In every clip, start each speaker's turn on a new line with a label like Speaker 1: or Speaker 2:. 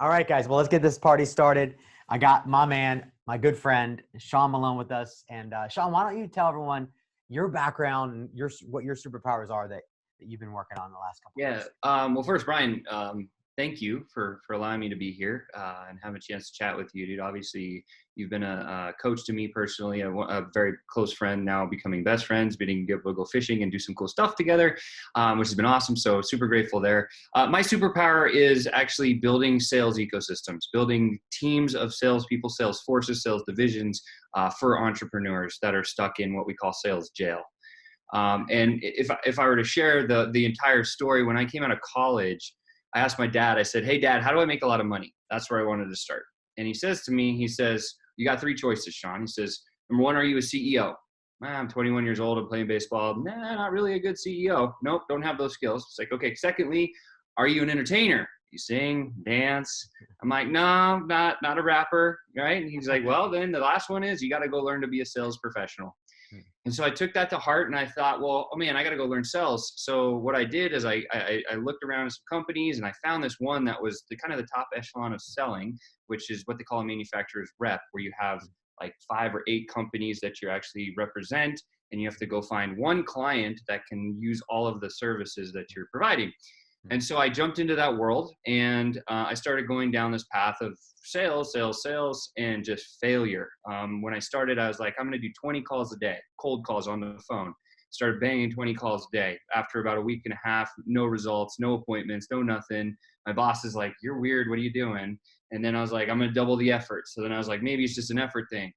Speaker 1: All right, guys. Well, let's get this party started. I got my man, my good friend, Sean Malone with us. And Sean, why don't you tell everyone your background and what your superpowers are that you've been working on the last couple of
Speaker 2: Yeah.
Speaker 1: years?
Speaker 2: Well, first, Bryan, thank you for allowing me to be here and have a chance to chat with you, dude. Obviously, you've been a coach to me personally, a very close friend, now becoming best friends, being able to go fishing and do some cool stuff together, which has been awesome. So super grateful there. My superpower is actually building sales ecosystems, building teams of salespeople, sales forces, sales divisions for entrepreneurs that are stuck in what we call sales jail. And if I were to share the entire story, when I came out of college, I asked my dad, I said, "Hey dad, how do I make a lot of money?" That's where I wanted to start. And he says to me, he says, "You got three choices, Sean." He says, "Number one, are you a CEO?" I'm 21 years old. I'm playing baseball. Nah, not really a good CEO. Nope, don't have those skills. It's like, okay. Secondly, are you an entertainer? You sing, dance? I'm like, no, not a rapper, right? And he's like, well, then the last one is you got to go learn to be a sales professional. And so I took that to heart and I thought, well, oh man, I got to go learn sales. So what I did is I looked around at some companies and I found this one that was the kind of the top echelon of selling, which is what they call a manufacturer's rep, where you have like 5 or 8 companies that you actually represent. And you have to go find one client that can use all of the services that you're providing. And so I jumped into that world and I started going down this path of sales, and just failure. When I started, I was like, I'm going to do 20 calls a day, cold calls on the phone. Started banging 20 calls a day. After about a week and a half, no results, no appointments, no nothing. My boss is like, "You're weird. What are you doing?" And then I was like, "I'm going to double the effort." So then I was like, maybe it's just an effort thing.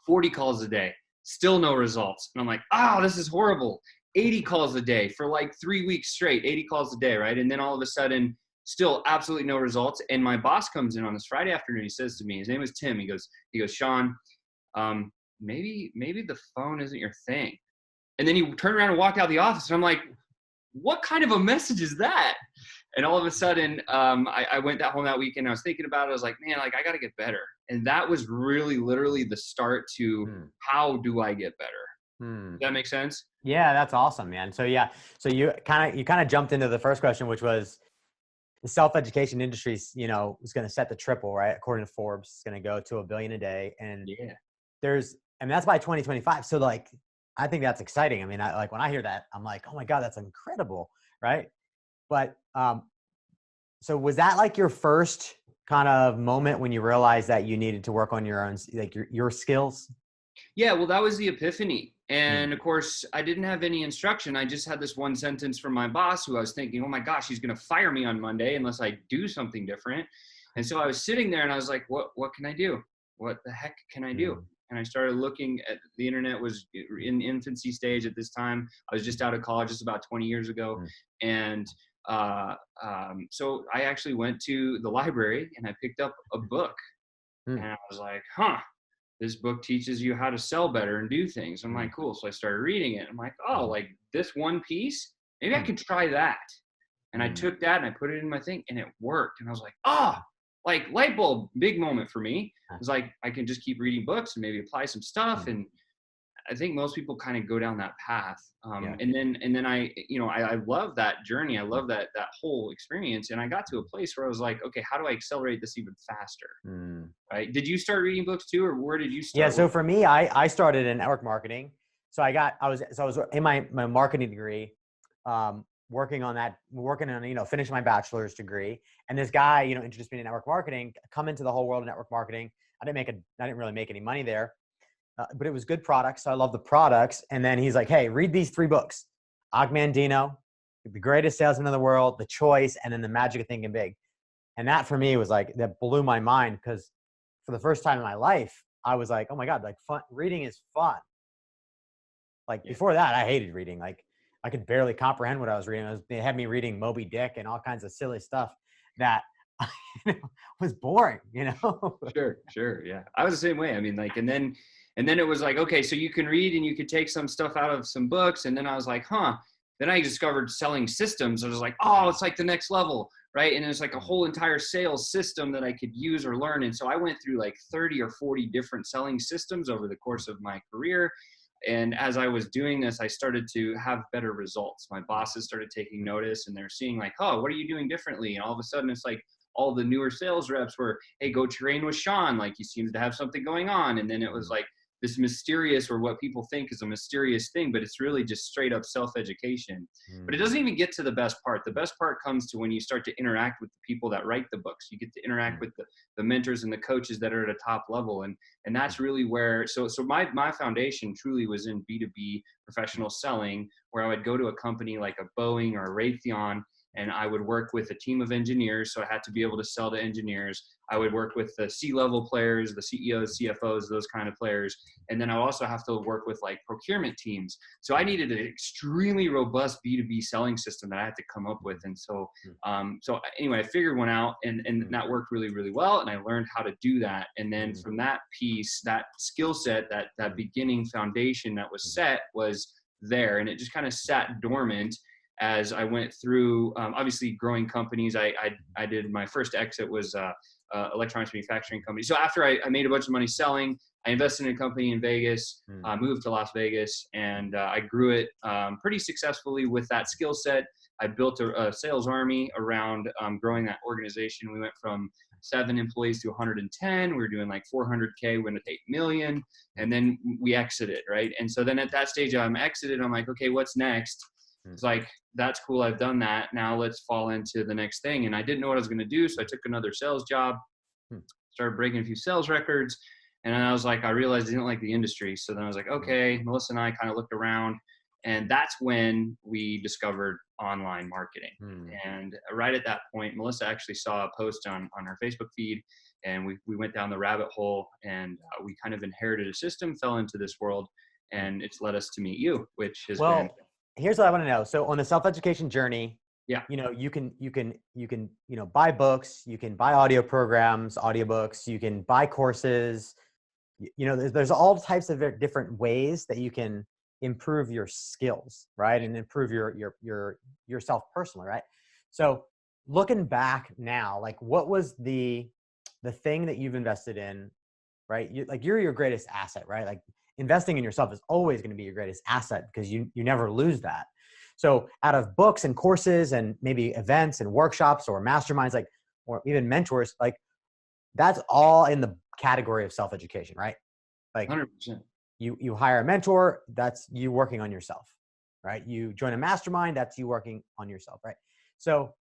Speaker 2: 40 calls a day, still no results. And I'm like, oh, this is horrible. 80 calls a day for like 3 weeks straight, 80 calls a day, right? And then all of a sudden, still absolutely no results. And my boss comes in on this Friday afternoon. He says to me, his name is Tim. He goes, Sean, maybe the phone isn't your thing. And then he turned around and walked out of the office. And I'm like, what kind of a message is that? And all of a sudden, I went home that weekend. I was thinking about it. I was like, man, like I got to get better. And that was really literally the start to how do I get better? Does that make sense?
Speaker 1: Yeah, that's awesome, man. So yeah, so you kind of jumped into the first question, which was the self-education industry, is going to set the triple, right? According to Forbes, it's going to go to $1 billion a day. And that's by 2025. So like, I think that's exciting. I mean, like when I hear that, I'm like, oh my God, that's incredible. Right. But, so was that like your first kind of moment when you realized that you needed to work on your own, like your skills?
Speaker 2: Yeah, well, that was the epiphany. And of course, I didn't have any instruction. I just had this one sentence from my boss who I was thinking, oh my gosh, he's going to fire me on Monday unless I do something different. And so I was sitting there and I was like, what can I do? What the heck can I do? And I started looking at the internet. Was in infancy stage at this time. I was just out of college, just about 20 years ago. And so I actually went to the library and I picked up a book and I was like, this book teaches you how to sell better and do things. I'm like, cool. So I started reading it. I'm like, oh, like this one piece, maybe I could try that. And I took that and I put it in my thing and it worked. And I was like, like light bulb, big moment for me. It was like, I can just keep reading books and maybe apply some stuff. And I think most people kind of go down that path. And then I love that journey. I love that whole experience. And I got to a place where I was like, okay, how do I accelerate this even faster? Right. Did you start reading books too, or where did you start?
Speaker 1: Yeah. So for me, I started in network marketing. So I was in my marketing degree, working on, finishing my bachelor's degree. And this guy, introduced me to network marketing, come into the whole world of network marketing. I didn't really make any money there. But it was good products. So I love the products. And then he's like, hey, read these 3 books: Og Mandino, The Greatest Salesman in the World, The Choice, and then The Magic of Thinking Big. And that for me was like, that blew my mind, because for the first time in my life, I was like, oh my God, like reading is fun. Like before that, I hated reading. Like I could barely comprehend what I was reading. They had me reading Moby Dick and all kinds of silly stuff that was boring,
Speaker 2: Sure. Yeah. I was the same way. I mean, like, and then it was like, okay, so you can read and you could take some stuff out of some books. And then I was like, then I discovered selling systems. I was like, oh, it's like the next level. Right. And it's like a whole entire sales system that I could use or learn. And so I went through like 30 or 40 different selling systems over the course of my career. And as I was doing this, I started to have better results. My bosses started taking notice and they're seeing like, oh, what are you doing differently? And all of a sudden it's like all the newer sales reps were, hey, go train with Sean. Like he seems to have something going on. And then it was like this mysterious, or what people think is a mysterious thing, but it's really just straight up self-education. But it doesn't even get to the best part. The best part comes to when you start to interact with the people that write the books. You get to interact with the mentors and the coaches that are at a top level. And that's really where, so my foundation truly was in B2B professional selling, where I would go to a company like a Boeing or a Raytheon, and I would work with a team of engineers. So I had to be able to sell to engineers. I would work with the C-level players, the CEOs, CFOs, those kind of players. And then I also have to work with like procurement teams. So I needed an extremely robust B2B selling system that I had to come up with. And so, so anyway, I figured one out, and that worked really, really well. And I learned how to do that. And then from that piece, that skill set, that beginning foundation that was set was there. And it just kind of sat dormant as I went through, obviously growing companies. I did, my first exit was electronics manufacturing company. So after I made a bunch of money selling, I invested in a company in Vegas, moved to Las Vegas, and I grew it pretty successfully with that skill set. I built a sales army around growing that organization. We went from 7 employees to 110. We were doing like 400K, went to 8 million, and then we exited, right? And so then at that stage, I'm exited. I'm like, okay, what's next? It's like, that's cool, I've done that. Now let's fall into the next thing. And I didn't know what I was going to do. So I took another sales job, started breaking a few sales records. And then I was like, I realized I didn't like the industry. So then I was like, okay, Melissa and I kind of looked around. And that's when we discovered online marketing. And right at that point, Melissa actually saw a post on her Facebook feed. And we went down the rabbit hole, and we kind of inherited a system, fell into this world. And it's led us to meet you, which has been...
Speaker 1: Here's what I want to know. So on the self-education journey, you know, you can, buy books, you can buy audio programs, audiobooks, you can buy courses, there's all types of different ways that you can improve your skills, right? And improve yourself personally, right? So looking back now, like what was the thing that you've invested in, right? You're your greatest asset, right? Like investing in yourself is always going to be your greatest asset, because you never lose that. So out of books and courses and maybe events and workshops or masterminds, or even mentors, that's all in the category of self-education, right?
Speaker 2: 100%.
Speaker 1: You hire a mentor, that's you working on yourself, right? You join a mastermind, that's you working on yourself, right? So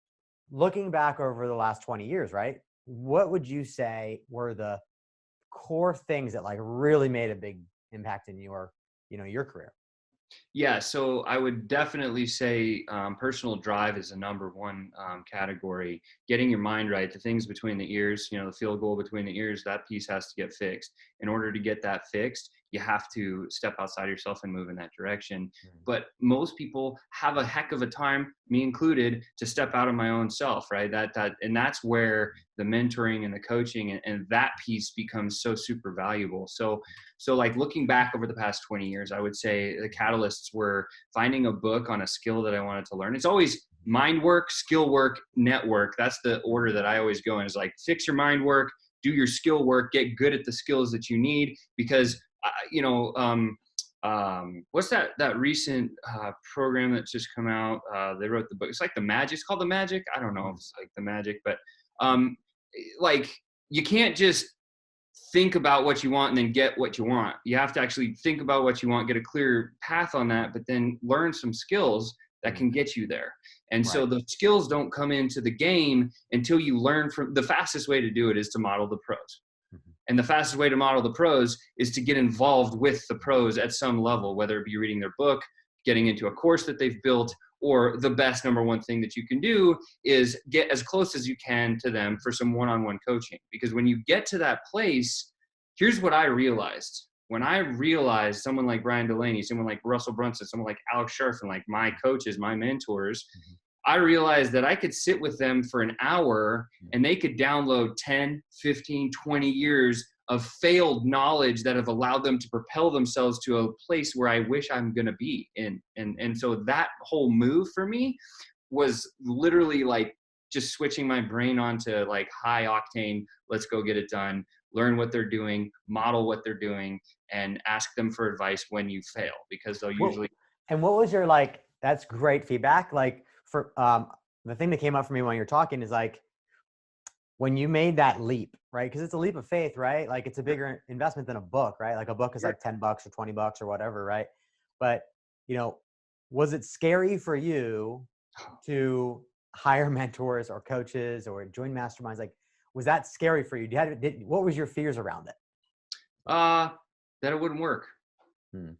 Speaker 1: looking back over the last 20 years, right? What would you say were the core things that really made a big impact in your career?
Speaker 2: Yeah, so I would definitely say personal drive is the number one category. Getting your mind right, the things between the ears, the field goal between the ears, that piece has to get fixed. In order to get that fixed, you have to step outside yourself and move in that direction. But most people have a heck of a time, me included, to step out of my own self, right? And that's where the mentoring and the coaching and that piece becomes so super valuable. So like looking back over the past 20 years, I would say the catalysts were finding a book on a skill that I wanted to learn. It's always mind work, skill work, network. That's the order that I always go in, is like fix your mind work, do your skill work, get good at the skills that you need, because what's that recent program that's just come out? They wrote the book. It's like The Magic. It's called The Magic. I don't know if it's like The Magic, but you can't just think about what you want and then get what you want. You have to actually think about what you want, get a clear path on that, but then learn some skills that can get you there. And so the skills don't come into the game until you learn from... The fastest way to do it is to model the pros. And the fastest way to model the pros is to get involved with the pros at some level, whether it be reading their book, getting into a course that they've built, or the best number one thing that you can do is get as close as you can to them for some one-on-one coaching. Because when you get to that place, here's what I realized. When I realized someone like Bryan Dulaney, someone like Russell Brunson, someone like Alex Sharfin, like my coaches, my mentors, I realized that I could sit with them for an hour and they could download 10, 15, 20 years of failed knowledge that have allowed them to propel themselves to a place where I wish I'm going to be in. And so that whole move for me was literally like just switching my brain onto like high octane, let's go get it done, learn what they're doing, model what they're doing, and ask them for advice when you fail, because they'll usually...
Speaker 1: And what was your, that's great feedback. For the thing that came up for me when you're talking is when you made that leap, right? Because it's a leap of faith, right? Like it's a bigger investment than a book, right? Like a book is like $10 or $20 or whatever, right? But, you know, was it scary for you to hire mentors or coaches or join masterminds? Like, was that scary for you? What was your fears around it?
Speaker 2: That it wouldn't work.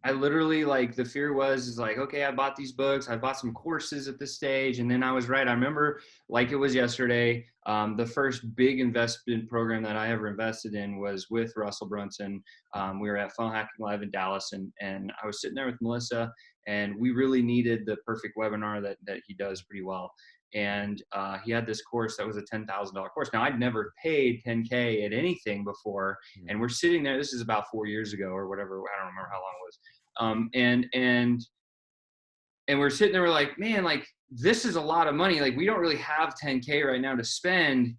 Speaker 2: I literally, like, the fear is like, okay, I bought these books, I bought some courses at this stage, and then I was right. I remember like it was yesterday. The first big investment program that I ever invested in was with Russell Brunson. We were at Funnel Hacking Live in Dallas, and I was sitting there with Melissa, and we really needed the perfect webinar that he does pretty well. And he had this course that was a $10,000 course. Now, I'd never paid $10K at anything before, and we're sitting there. This is about 4 years ago or whatever. I don't remember how long it was. And we're sitting there. We're like, man, like, this is a lot of money. Like, we don't really have 10K right now to spend.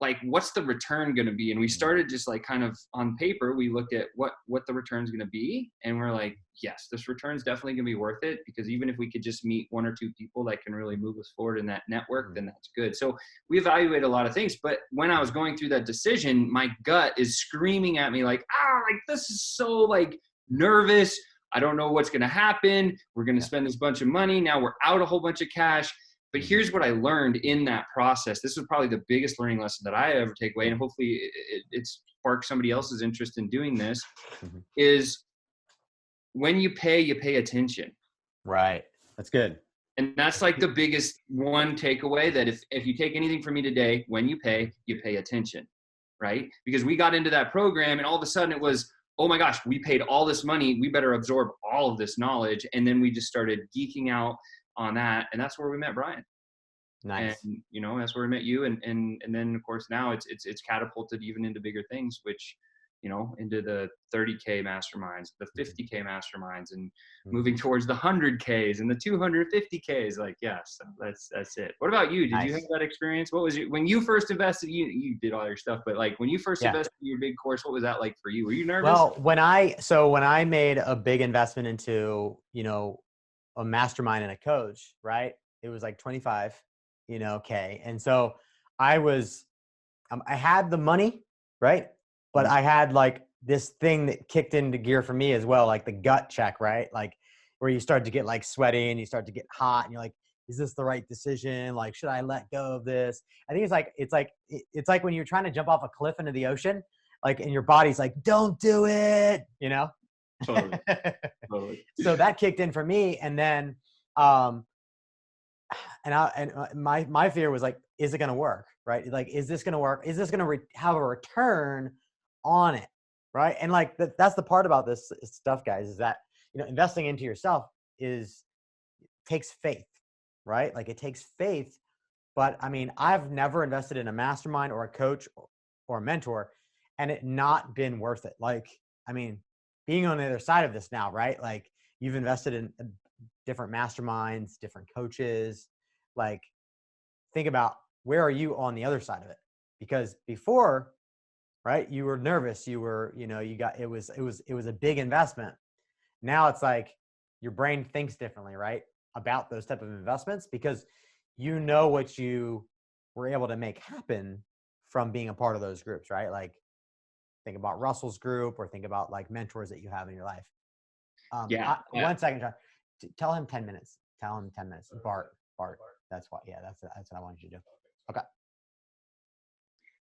Speaker 2: Like, what's the return going to be? And we started just like kind of on paper, we looked at what the return's going to be. And we're like, yes, this return's definitely going to be worth it, because even if we could just meet 1 or 2 people that can really move us forward in that network, then that's good. So we evaluate a lot of things. But when I was going through that decision, my gut is screaming at me like, like, this is so like nervous. I don't know what's going to happen. We're going to spend this bunch of money. Now we're out a whole bunch of cash. But here's what I learned in that process. This was probably the biggest learning lesson that I ever take away, and hopefully it sparks somebody else's interest in doing this, is when you pay attention.
Speaker 1: Right. That's good.
Speaker 2: And that's like the biggest one takeaway, that if you take anything from me today, when you pay attention, right? Because we got into that program and all of a sudden it was, oh my gosh, we paid all this money. We better absorb all of this knowledge. And then we just started geeking out on that, and that's where we met Bryan.
Speaker 1: Nice.
Speaker 2: And that's where we met you, and then of course now it's catapulted even into bigger things, which into the 30K masterminds, the 50K masterminds, and moving towards the 100Ks and the 250Ks. Like, yes, that's it. What about you? Did you have that experience? What was it when you first invested? You did all your stuff, but like when you first invested in your big course, what was that like for you? Were you nervous?
Speaker 1: Well, when I made a big investment into a mastermind and a coach, right? It was like 25, K. And so I had the money, right? But I had like this thing that kicked into gear for me as well, like the gut check, right? Like where you start to get like sweaty and you start to get hot and you're like, is this the right decision? Like, should I let go of this? I think it's like when you're trying to jump off a cliff into the ocean, like, and your body's like, don't do it,
Speaker 2: Totally.
Speaker 1: So that kicked in for me. And then, my fear was like, is it going to work? Right? Like, is this going to work? Is this going to have a return on it? Right? And like, that's the part about this stuff, guys, is that, investing into yourself takes faith, right? Like it takes faith, but I mean, I've never invested in a mastermind or a coach or a mentor and it not been worth it. Like, I mean, being on the other side of this now, right? Like you've invested in different masterminds, different coaches. Like think about where are you on the other side of it? Because before, right, you were nervous. You were, it was a big investment. Now it's like your brain thinks differently, right? About those type of investments because what you were able to make happen from being a part of those groups, right? Like think about Russell's group or think about like mentors that you have in your life. 1 second, John. Tell him 10 minutes. Tell him 10 minutes. Bart. That's what I wanted you to do. Okay.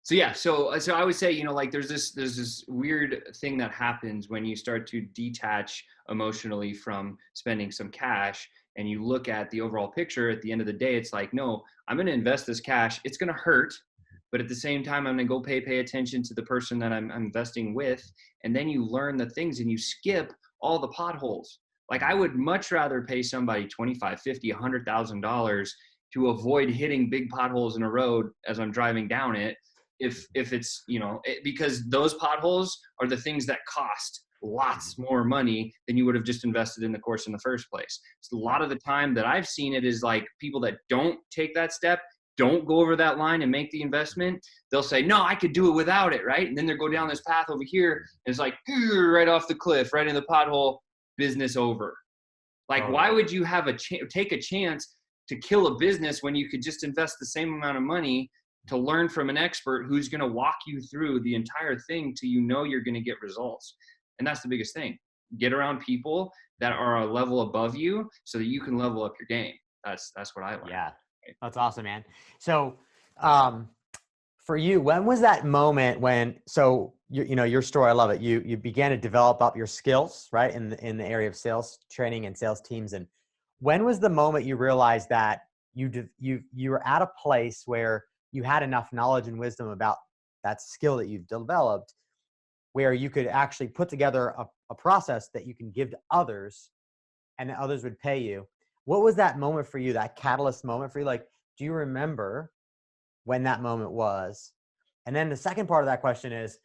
Speaker 2: So I would say, like there's this weird thing that happens when you start to detach emotionally from spending some cash and you look at the overall picture. At the end of the day, it's like, no, I'm going to invest this cash. It's going to hurt, but at the same time, I'm going to go pay attention to the person that I'm investing with. And then you learn the things and you skip all the potholes. Like I would much rather pay somebody $25, $50, $100,000 to avoid hitting big potholes in a road as I'm driving down it. If it's, because those potholes are the things that cost lots more money than you would have just invested in the course in the first place. So a lot of the time that I've seen it is like people that don't take that step, don't go over that line and make the investment. They'll say, no, I could do it without it. Right. And then they'll go down this path over here. And it's like right off the cliff, right in the pothole, business over. Like, why would you have take a chance to kill a business when you could just invest the same amount of money to learn from an expert who's going to walk you through the entire thing till you know you're going to get results. And that's the biggest thing. Get around people that are a level above you so that you can level up your game. That's what I learned.
Speaker 1: Yeah, that's awesome, man. So, for you, when was that moment when, so you know, your story, I love it. You began to develop up your skills, right? In the area of sales training and sales teams. And when was the moment you realized that you were at a place where you had enough knowledge and wisdom about that skill that you've developed, where you could actually put together a process that you can give to others and that others would pay you? What was that moment for you, that catalyst moment for you? Like, do you remember when that moment was? And then the second part of that question is,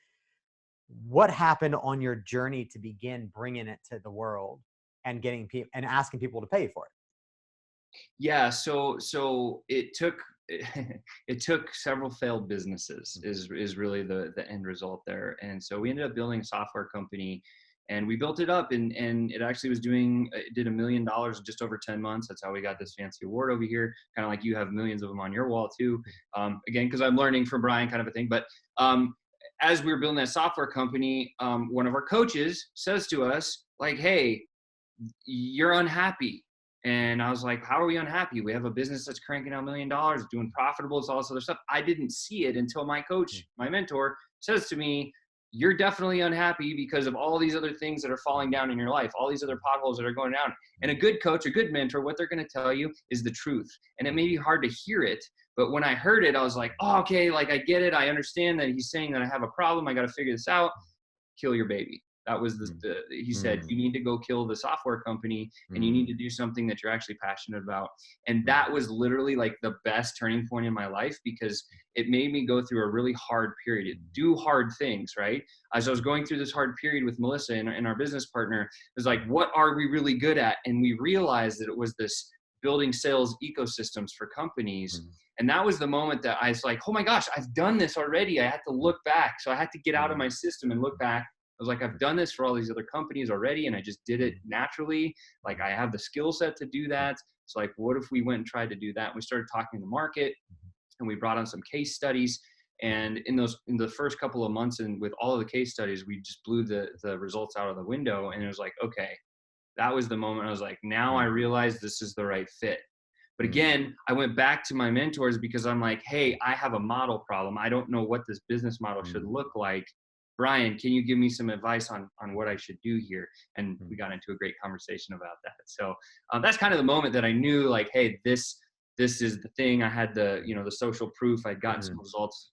Speaker 1: what happened on your journey to begin bringing it to the world and getting people and asking people to pay you for it?
Speaker 2: Yeah, so it took it took several failed businesses is really the end result there. And so we ended up building a software company, and we built it up, and it actually it did $1 million in just over 10 months. That's how we got this fancy award over here, kind of like you have millions of them on your wall too. Again, because I'm learning from Bryan, kind of a thing. But as we were building that software company, one of our coaches says to us, like, "Hey, you're unhappy." And I was like, how are we unhappy? We have a business that's cranking out $1 million, doing profitable, it's all this other stuff. I didn't see it until my coach, my mentor, says to me, you're definitely unhappy because of all these other things that are falling down in your life, all these other potholes that are going down. And a good coach, a good mentor, what they're going to tell you is the truth. And it may be hard to hear it, but when I heard it, I was like, oh, okay, like I get it. I understand that he's saying that I have a problem. I got to figure this out. Kill your baby. That was he said, you need to go kill the software company and you need to do something that you're actually passionate about. And that was literally like the best turning point in my life, because it made me go through a really hard period, do hard things, right? As I was going through this hard period with Melissa and our business partner, it was like, what are we really good at? And we realized that it was this building sales ecosystems for companies. And that was the moment that I was like, oh my gosh, I've done this already. I had to look back. So I had to get out of my system and look back. I was like, I've done this for all these other companies already, and I just did it naturally. Like, I have the skill set to do that. So like, what if we went and tried to do that? And we started talking to the market, and we brought on some case studies. And in the first couple of months, and with all of the case studies, we just blew the results out of the window. And it was like, okay, that was the moment I was like, now I realize this is the right fit. But again, I went back to my mentors because I'm like, hey, I have a model problem. I don't know what this business model should look like. Bryan, can you give me some advice on what I should do here? And we got into a great conversation about that. So that's kind of the moment that I knew, like, hey, this is the thing. I had the social proof. I'd gotten some results.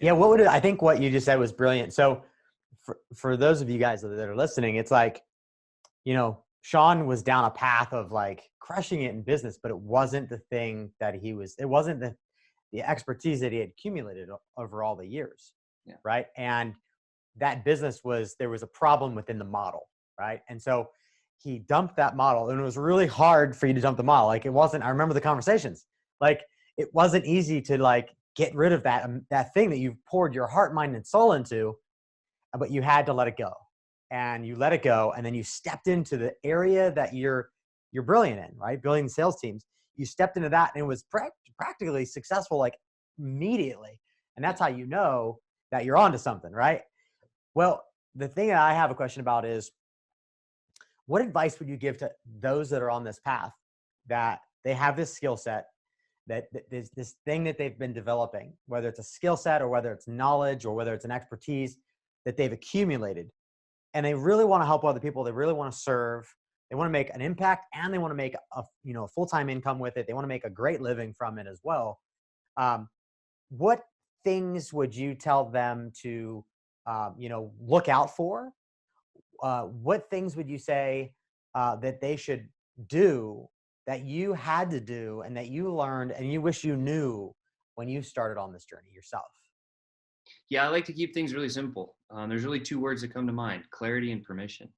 Speaker 1: Yeah. I think what you just said was brilliant. So for those of you guys that are listening, it's like, Sean was down a path of like crushing it in business, but it wasn't the thing that it wasn't the expertise that he had accumulated over all the years.
Speaker 2: Yeah.
Speaker 1: Right. And that business there was a problem within the model. Right. And so he dumped that model, and it was really hard for you to dump the model. Like, it wasn't, I remember the conversations, like, it wasn't easy to like get rid of that thing that you've poured your heart, mind, and soul into, but you had to let it go. And you let it go. And then you stepped into the area that you're brilliant in, right? Building sales teams. You stepped into that, and it was practically successful, like, immediately. And that's how you know that you're onto something, right? Well, the thing that I have a question about is, what advice would you give to those that are on this path, that they have this skill set, that there's this thing that they've been developing, whether it's a skill set or whether it's knowledge or whether it's an expertise that they've accumulated, and they really want to help other people, they really want to serve, they want to make an impact, and they want to make a full-time income with it, they want to make a great living from it as well. What things would you tell them to look out for? What things would you say that they should do, that you had to do and that you learned and you wish you knew when you started on this journey yourself?
Speaker 2: Yeah, I like to keep things really simple. There's really two words that come to mind: clarity and permission.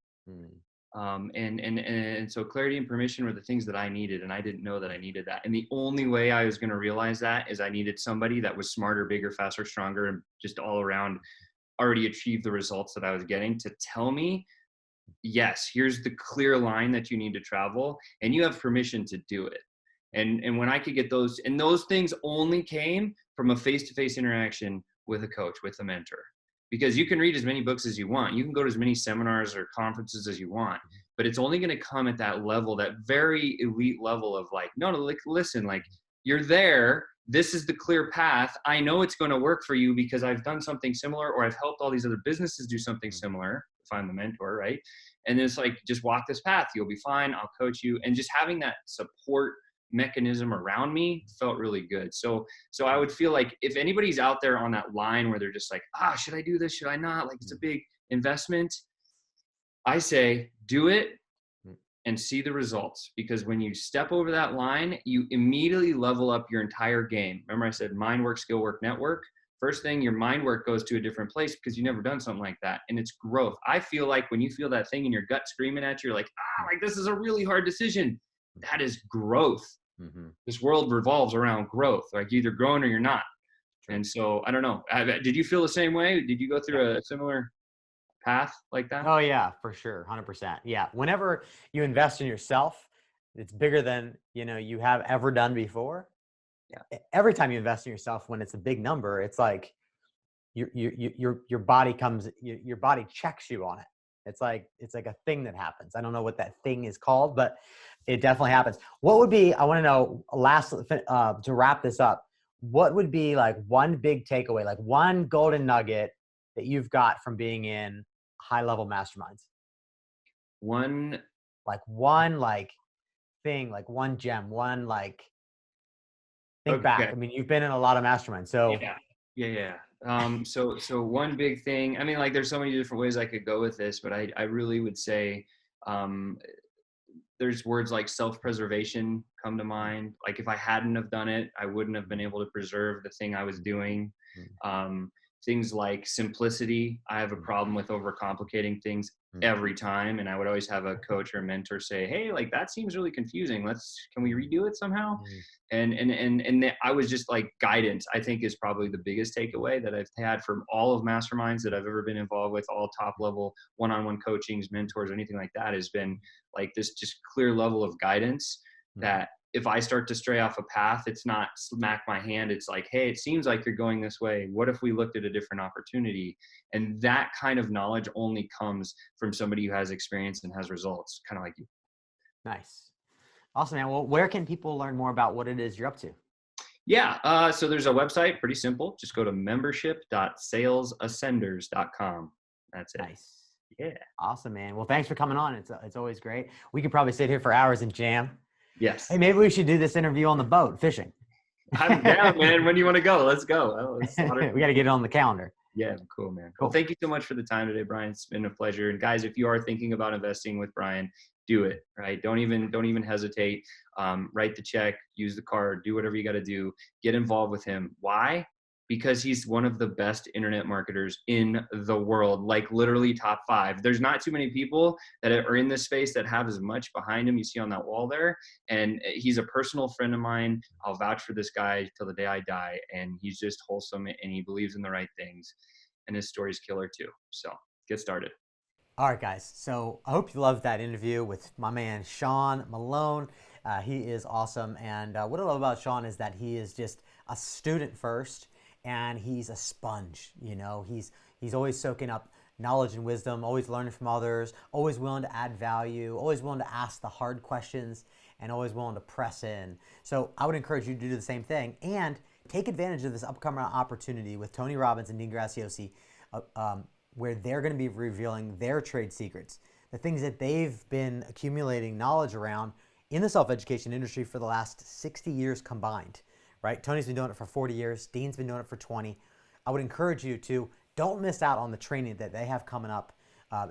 Speaker 2: And so clarity and permission were the things that I needed, and I didn't know that I needed that. And the only way I was going to realize that is I needed somebody that was smarter, bigger, faster, stronger, and just all around already achieved the results that I was getting, to tell me, yes, here's the clear line that you need to travel, and you have permission to do it. And when I could get those, and those things only came from a face-to-face interaction with a coach, with a mentor. Because you can read as many books as you want, you can go to as many seminars or conferences as you want, but it's only going to come at that level, that very elite level of like, no, like, listen, like, you're there, this is the clear path, I know it's going to work for you because I've done something similar, or I've helped all these other businesses do something similar, if I'm the mentor, right? And it's like, just walk this path, you'll be fine, I'll coach you. And just having that support mechanism around me felt really good. So I would feel like if anybody's out there on that line where they're just like, should I do this? Should I not? Like, it's a big investment. I say, do it and see the results, because when you step over that line, you immediately level up your entire game. Remember I said mind work, skill work, network. First thing, your mind work goes to a different place because you've never done something like that. And it's growth. I feel like when you feel that thing in your gut screaming at you, you're like, like, this is a really hard decision. That is growth. This world revolves around growth. Like, you're either growing or you're not. And so I don't know. Did you feel the same way? Did you go through a similar path like that?
Speaker 1: Oh yeah, for sure. 100%. Yeah. Whenever you invest in yourself, it's bigger than, you have ever done before. Yeah. Every time you invest in yourself, when it's a big number, it's like your body your body checks you on it. It's like a thing that happens. I don't know what that thing is called, but it definitely happens. What would be, I want to know, to wrap this up, what would be like one big takeaway, like one golden nugget that you've got from being in high level masterminds? One thing, like one gem, think back. I mean, you've been in a lot of masterminds, so
Speaker 2: yeah. So one big thing, I mean, like, there's so many different ways I could go with this, but I really would say, there's words like self-preservation come to mind. Like, if I hadn't have done it, I wouldn't have been able to preserve the thing I was doing. Things like simplicity. I have a problem with overcomplicating things every time. And I would always have a coach or a mentor say, hey, like, that seems really confusing. Can we redo it somehow? And I was just like, guidance, I think, is probably the biggest takeaway that I've had from all of masterminds that I've ever been involved with, all top level one-on-one coachings, mentors, anything like that, has been like this just clear level of guidance that if I start to stray off a path, it's not smack my hand. It's like, hey, it seems like you're going this way. What if we looked at a different opportunity? And that kind of knowledge only comes from somebody who has experience and has results, kind of like you.
Speaker 1: Nice. Awesome, man. Well, where can people learn more about what it is you're up to?
Speaker 2: Yeah. So there's a website, pretty simple. Just go to membership.salesascenders.com. That's it.
Speaker 1: Nice.
Speaker 2: Yeah.
Speaker 1: Awesome, man. Well, thanks for coming on. It's always great. We could probably sit here for hours and jam.
Speaker 2: Yes.
Speaker 1: Hey, maybe we should do this interview on the boat fishing.
Speaker 2: I'm down, man. When do you want to go? Let's go.
Speaker 1: We got to get it on the calendar.
Speaker 2: Yeah, cool, man. Cool. Well, thank you so much for the time today, Bryan. It's been a pleasure. And guys, if you are thinking about investing with Bryan, do it, right? Don't even hesitate. Write the check, use the card, do whatever you got to do. Get involved with him. Why? Because he's one of the best internet marketers in the world, like literally top 5. There's not too many people that are in this space that have as much behind him you see on that wall there. And he's a personal friend of mine. I'll vouch for this guy till the day I die. And he's just wholesome and he believes in the right things. And his story's killer too. So get started.
Speaker 1: All right, guys. So I hope you loved that interview with my man, Sean Malone. He is awesome. And what I love about Sean is that he is just a student first. And he's a sponge, he's always soaking up knowledge and wisdom, always learning from others, always willing to add value, always willing to ask the hard questions, and always willing to press in. So I would encourage you to do the same thing and take advantage of this upcoming opportunity with Tony Robbins and Dean Graziosi, where they're going to be revealing their trade secrets, the things that they've been accumulating knowledge around in the self-education industry for the last 60 years combined. Right? Tony's been doing it for 40 years. Dean's been doing it for 20. I would encourage you to don't miss out on the training that they have coming up.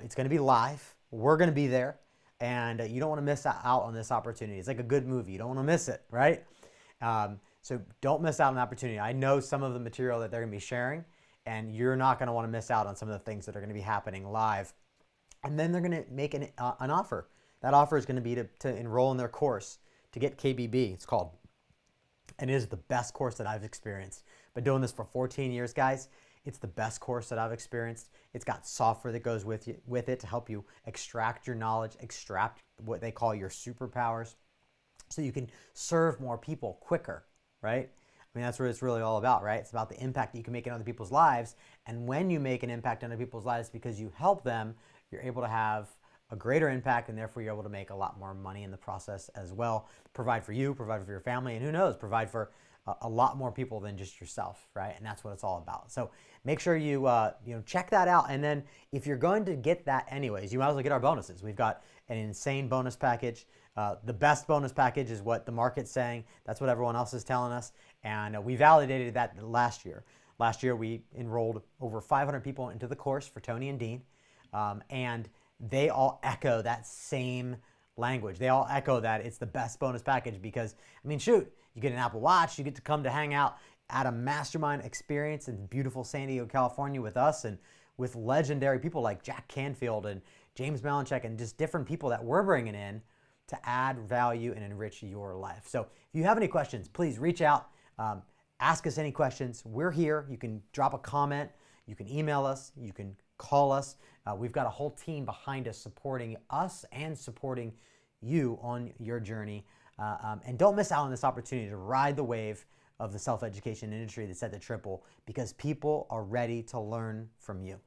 Speaker 1: It's going to be live. We're going to be there. And you don't want to miss out on this opportunity. It's like a good movie. You don't want to miss it, right? So don't miss out on the opportunity. I know some of the material that they're going to be sharing, and you're not going to want to miss out on some of the things that are going to be happening live. And then they're going to make an offer. That offer is going to be to enroll in their course to get KBB, it's called. And it is the best course that I've experienced. Been doing this for 14 years, guys. It's the best course that I've experienced. It's got software that goes with it to help you extract your knowledge, extract what they call your superpowers. so you can serve more people quicker, right? I mean, that's what it's really all about, right? It's about the impact that you can make in other people's lives. And when you make an impact on other people's lives because you help them, you're able to have a greater impact, and therefore you're able to make a lot more money in the process as well. Provide for you, provide for your family, and who knows, provide for a lot more people than just yourself, right? And that's what it's all about. So make sure you check that out. And then if you're going to get that anyways, you might as well get our bonuses. We've got an insane bonus package. The best bonus package is what the market's saying. That's what everyone else is telling us. And we validated that last year. Last year, we enrolled over 500 people into the course for Tony and Dean. And they all echo that same language. They all echo that it's the best bonus package because, I mean, shoot, you get an Apple Watch, you get to come to hang out at a mastermind experience in beautiful San Diego, California with us and with legendary people like Jack Canfield and James Malinchak and just different people that we're bringing in to add value and enrich your life. So if you have any questions, please reach out. Ask us any questions. We're here. You can drop a comment. You can email us. You can call us. We've got a whole team behind us supporting us and supporting you on your journey. And don't miss out on this opportunity to ride the wave of the self-education industry that's at the triple, because people are ready to learn from you.